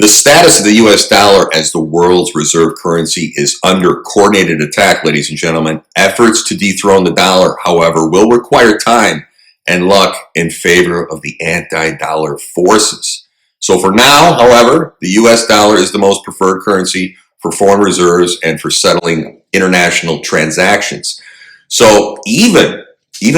The status of the US dollar as the world's reserve currency is under coordinated attack, ladies and gentlemen. Efforts to dethrone the dollar, however, will require time and luck in favor of the anti-dollar forces. So for now, however, the US dollar is the most preferred currency for foreign reserves and for settling international transactions. So even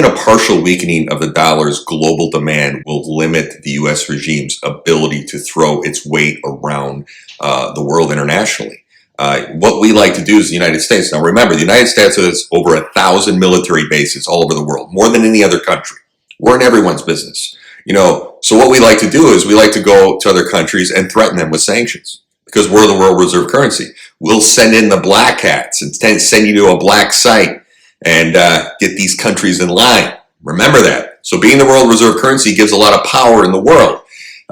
a partial weakening of the dollar's global demand will limit the U.S. regime's ability to throw its weight around the world internationally. What we like to do is the United States. Now remember, the United States has over 1,000 military bases all over the world, more than any other country. We're in everyone's business. So what we like to do is we like to go to other countries and threaten them with sanctions because we're the world reserve currency. We'll send in the black hats and send you to a black site and get these countries in line. Remember that. So being the world reserve currency gives a lot of power in the world.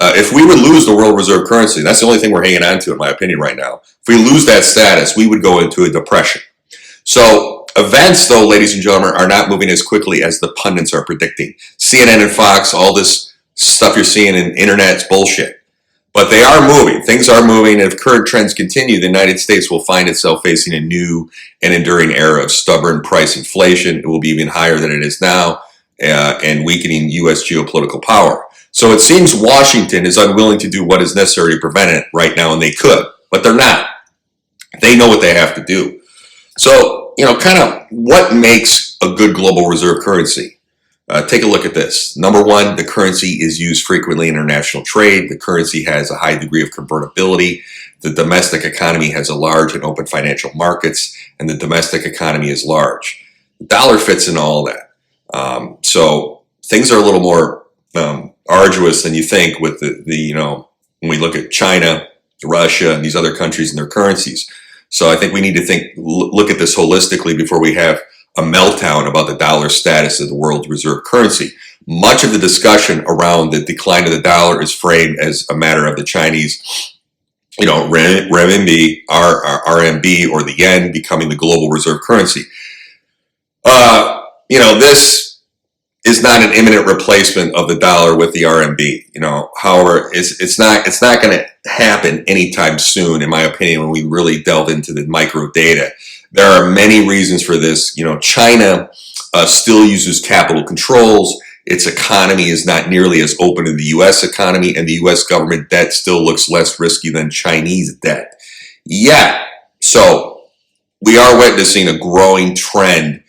If we would lose the world reserve currency, that's the only thing we're hanging on to, in my opinion, right now. If we lose that status, we would go into a depression. So events, though, ladies and gentlemen, are not moving as quickly as the pundits are predicting. CNN and Fox, all this stuff you're seeing in internet is bullshit. But they are moving. Things are moving. If current trends continue, the United States will find itself facing a new and enduring era of stubborn price inflation. It will be even higher than it is now, and weakening U.S. geopolitical power. So it seems Washington is unwilling to do what is necessary to prevent it right now, and they could, but they're not. They know what they have to do. So, kind of what makes a good global reserve currency? Take a look at this. Number one, the currency is used frequently in international trade. The currency has a high degree of convertibility. The domestic economy has a large and open financial markets, and the domestic economy is large. The dollar fits in all that. So things are a little more arduous than you think with when we look at China, Russia, and these other countries and their currencies. So I think we need to look at this holistically before we have a meltdown about the dollar status of the world reserve currency. Much of the discussion around the decline of the dollar is framed as a matter of the Chinese, renminbi, RMB, or the yen becoming the global reserve currency. This is not an imminent replacement of the dollar with the RMB. However, it's not going to happen anytime soon, in my opinion, when we really delve into the micro data. There are many reasons for this. China still uses capital controls. Its economy is not nearly as open as the U.S. economy, and the U.S. government debt still looks less risky than Chinese debt. Yeah, so we are witnessing a growing trend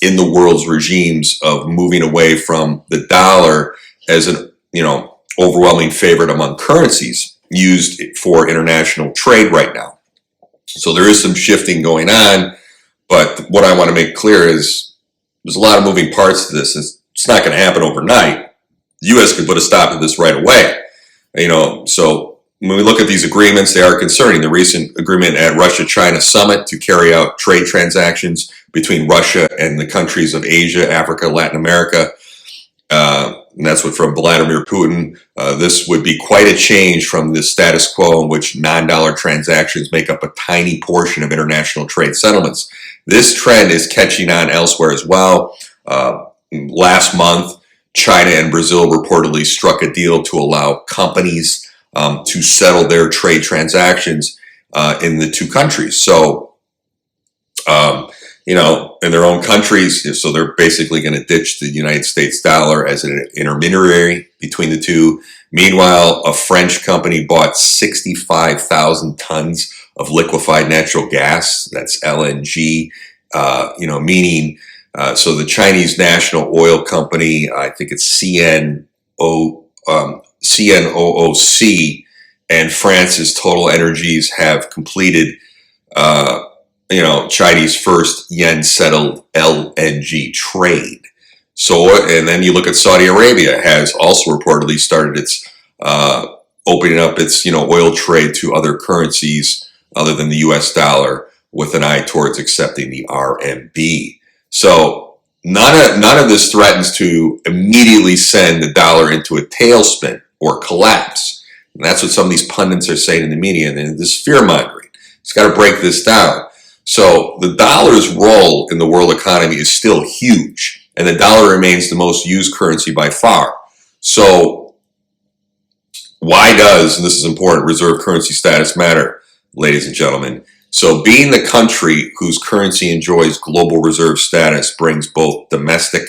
in the world's regimes of moving away from the dollar as an overwhelming favorite among currencies used for international trade right now. So there is some shifting going on, but what I want to make clear is there's a lot of moving parts to this. It's not going to happen overnight. The U.S. could put a stop to this right away. So when we look at these agreements, they are concerning. The recent agreement at Russia-China summit to carry out trade transactions between Russia and the countries of Asia, Africa, Latin America, and that's from Vladimir Putin. This would be quite a change from the status quo in which non-dollar transactions make up a tiny portion of international trade settlements. This trend is catching on elsewhere as well. Last month, China and Brazil reportedly struck a deal to allow companies to settle their trade transactions in the two countries. So, in their own countries, so they're basically going to ditch the United States dollar as an intermediary between the two. Meanwhile, a French company bought 65,000 tons of liquefied natural gas. That's LNG, meaning, so the Chinese national oil company, I think it's CNOOC, and France's Total Energies have completed Chinese first yen-settled LNG trade. So, and then you look at Saudi Arabia has also reportedly started its opening up its oil trade to other currencies other than the U.S. dollar, with an eye towards accepting the RMB. So none of this threatens to immediately send the dollar into a tailspin or collapse. And that's what some of these pundits are saying in the media, and this fear-mongering. It's got to break this down. So the dollar's role in the world economy is still huge, and the dollar remains the most used currency by far. So why does, and this is important, reserve currency status matter, ladies and gentlemen? So being the country whose currency enjoys global reserve status brings both domestic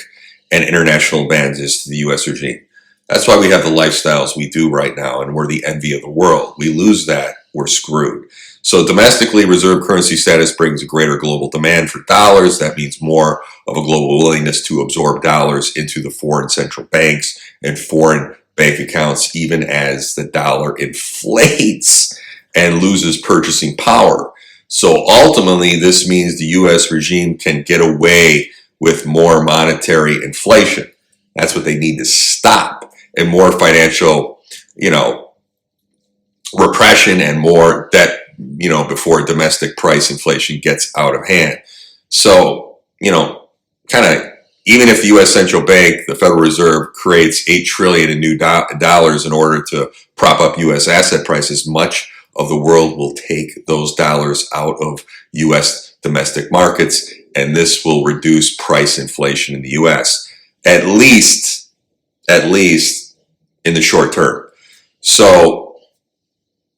and international advantages to the U.S. regime. That's why we have the lifestyles we do right now, and we're the envy of the world. We lose that, we're screwed. So domestically, reserve currency status brings a greater global demand for dollars. That means more of a global willingness to absorb dollars into the foreign central banks and foreign bank accounts, even as the dollar inflates and loses purchasing power. So ultimately, this means the U.S. regime can get away with more monetary inflation. That's what they need to stop, and more financial, repression and more debt, before domestic price inflation gets out of hand. So, kind of, even if the U.S. Central Bank, the Federal Reserve, creates $8 trillion in new dollars in order to prop up U.S. asset prices, much of the world will take those dollars out of U.S. domestic markets, and this will reduce price inflation in the U.S., at least in the short term. So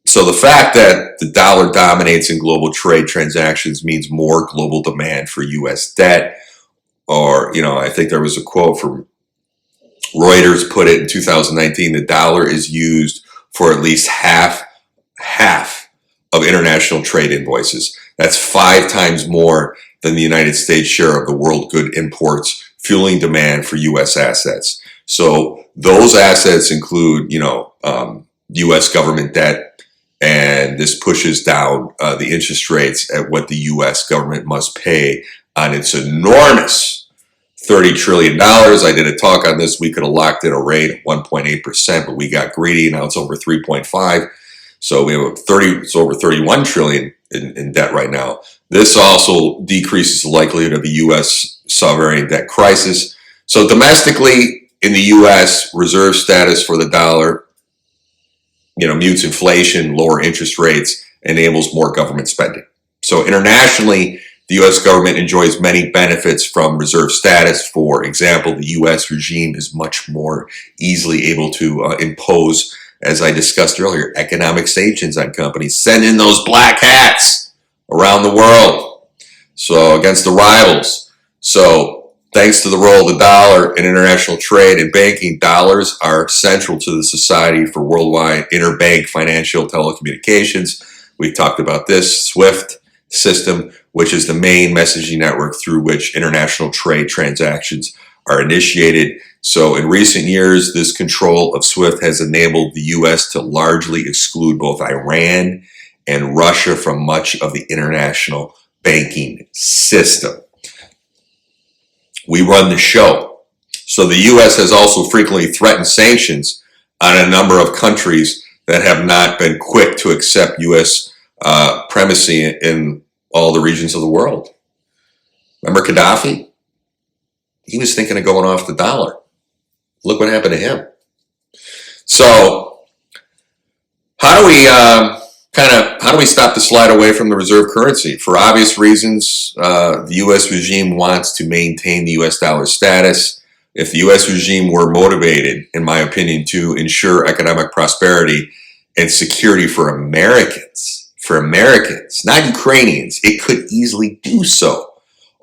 the fact that the dollar dominates in global trade transactions means more global demand for U.S. debt. Or, I think there was a quote from Reuters put it in 2019, the dollar is used for at least half of international trade invoices. That's 5 times more than the United States share of the world good imports, fueling demand for U.S. assets. So those assets include, U.S. government debt, and this pushes down the interest rates at what the U.S. government must pay on its enormous $30 trillion. I did a talk on this. We could have locked in a rate of 1.8%, but we got greedy. Now it's over 3.5. So we have it's over 31 trillion in debt right now. This also decreases the likelihood of a U.S. sovereign debt crisis. So domestically in the U.S., reserve status for the dollar, mutes inflation, lower interest rates, enables more government spending. So internationally, the U.S. government enjoys many benefits from reserve status. For example, the U.S. regime is much more easily able to impose, as I discussed earlier, economic sanctions on companies. Send in those black hats around the world. So against the rivals. So thanks to the role of the dollar in international trade and banking, dollars are central to the Society for Worldwide Interbank Financial Telecommunications. We've talked about this SWIFT system, which is the main messaging network through which international trade transactions are initiated. So in recent years, this control of SWIFT has enabled the U.S. to largely exclude both Iran and Russia from much of the international banking system. We run the show. So the U.S. has also frequently threatened sanctions on a number of countries that have not been quick to accept U.S. primacy in all the regions of the world. Remember Gaddafi? He was thinking of going off the dollar. Look what happened to him. So how do we stop the slide away from the reserve currency? For obvious reasons, the U.S. regime wants to maintain the U.S. dollar status. If the U.S. regime were motivated, in my opinion, to ensure economic prosperity and security for Americans, not Ukrainians, it could easily do so.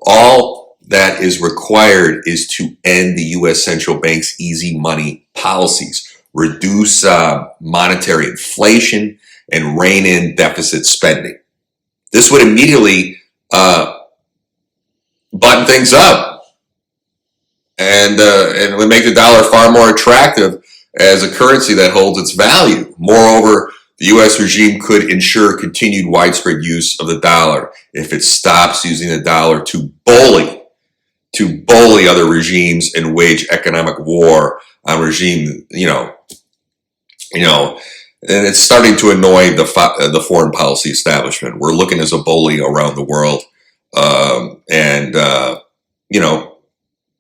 All that is required is to end the U.S. central bank's easy money policies, reduce monetary inflation, and rein in deficit spending. This would immediately button things up and would make the dollar far more attractive as a currency that holds its value. Moreover, the U.S. regime could ensure continued widespread use of the dollar if it stops using the dollar to bully other regimes and wage economic war on regime, and it's starting to annoy the foreign policy establishment. We're looking as a bully around the world,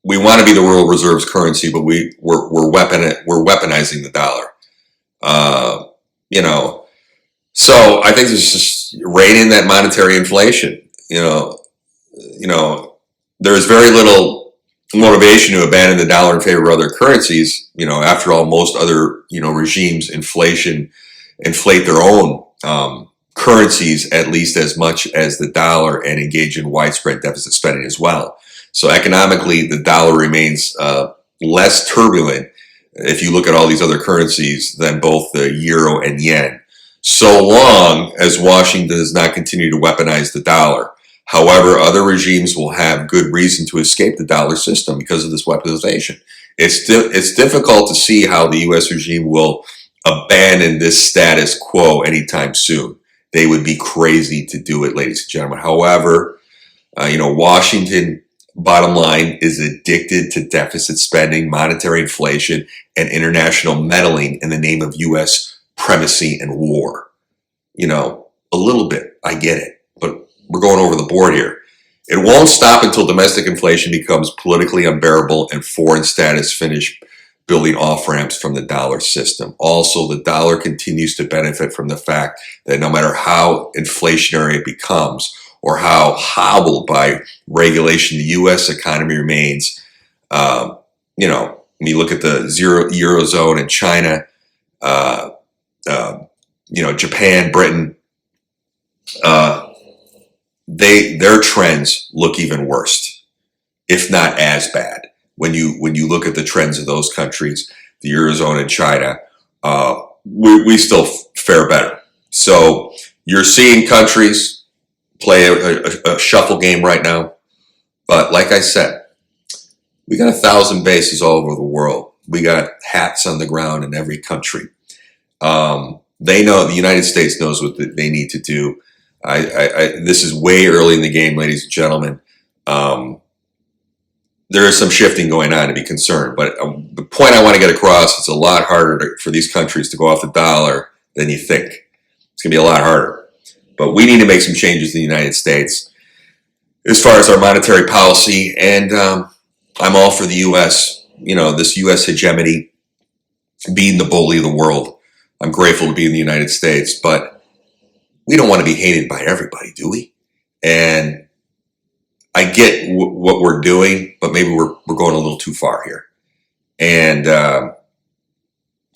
we want to be the world reserves currency, but we're weaponizing the dollar. So I think there's just rein in that monetary inflation. There is very little motivation to abandon the dollar in favor of other currencies. You know, after all, most other, you know, regimes inflate their own currencies at least as much as the dollar and engage in widespread deficit spending as well. So economically, the dollar remains less turbulent if you look at all these other currencies than both the euro and yen, so long as Washington does not continue to weaponize the dollar. However, other regimes will have good reason to escape the dollar system because of this weaponization. It's difficult to see how the U.S. regime will abandon this status quo anytime soon. They would be crazy to do it, ladies and gentlemen. However, you know, Washington, bottom line, is addicted to deficit spending, monetary inflation, and international meddling in the name of U.S. primacy and war. You know, a little bit, I get it, but we're going over the board here. It won't stop until domestic inflation becomes politically unbearable and foreign status finish building off-ramps from the dollar system. Also, the dollar continues to benefit from the fact that no matter how inflationary it becomes or how hobbled by regulation the U.S. economy remains, you know, when you look at the Eurozone and China, you know, Japan, Britain, their trends look even worse, if not as bad. When you look at the trends of those countries, the Eurozone and China, we still fare better. So you're seeing countries play a shuffle game right now. But like I said, we got 1,000 bases all over the world. We got hats on the ground in every country. They know, the United States knows what they need to do. This is way early in the game, ladies and gentlemen. There is some shifting going on to be concerned, but the point I want to get across, it's a lot harder for these countries to go off the dollar than you think. It's going to be a lot harder. But we need to make some changes in the United States as far as our monetary policy, and I'm all for the U.S., you know, this U.S. hegemony being the bully of the world. I'm grateful to be in the United States, but we don't want to be hated by everybody, do we? And I get what we're doing, but maybe we're going a little too far here. And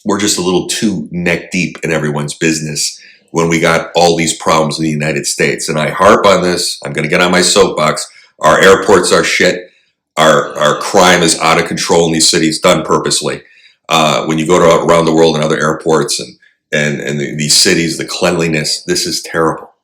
we're just a little too neck deep in everyone's business when we got all these problems in the United States. And I harp on this. I'm going to get on my soapbox. Our airports are shit. Our crime is out of control in these cities, done purposely. When you go to around the world and other airports and these cities, the cleanliness, this is terrible.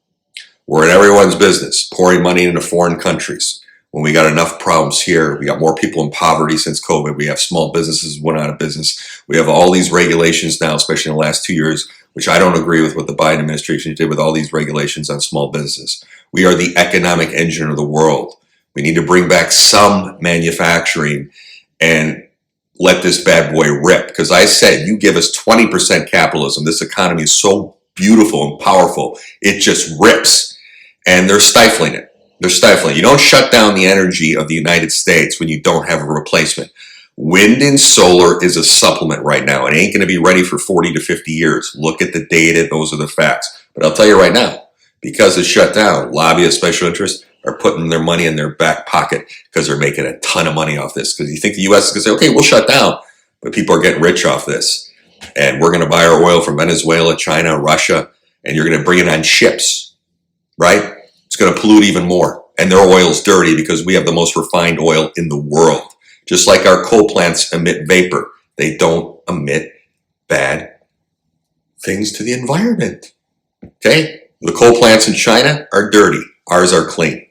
We're in everyone's business, pouring money into foreign countries. When we got enough problems here, we got more people in poverty since COVID. We have small businesses went out of business. We have all these regulations now, especially in the last 2 years, which I don't agree with what the Biden administration did with all these regulations on small business. We are the economic engine of the world. We need to bring back some manufacturing and let this bad boy rip. Because I said, you give us 20% capitalism. This economy is so beautiful and powerful. It just rips. And they're stifling it. They're stifling it. You don't shut down the energy of the United States when you don't have a replacement. Wind and solar is a supplement right now. It ain't going to be ready for 40 to 50 years. Look at the data. Those are the facts. But I'll tell you right now, because it's shut down, lobbyists, special interests are putting their money in their back pocket because they're making a ton of money off this. Because you think the U.S. is going to say, okay, we'll shut down. But people are getting rich off this. And we're going to buy our oil from Venezuela, China, Russia, and you're going to bring it on ships. Right? It's going to pollute even more. And their oil's dirty because we have the most refined oil in the world. Just like our coal plants emit vapor. They don't emit bad things to the environment. Okay? The coal plants in China are dirty. Ours are clean.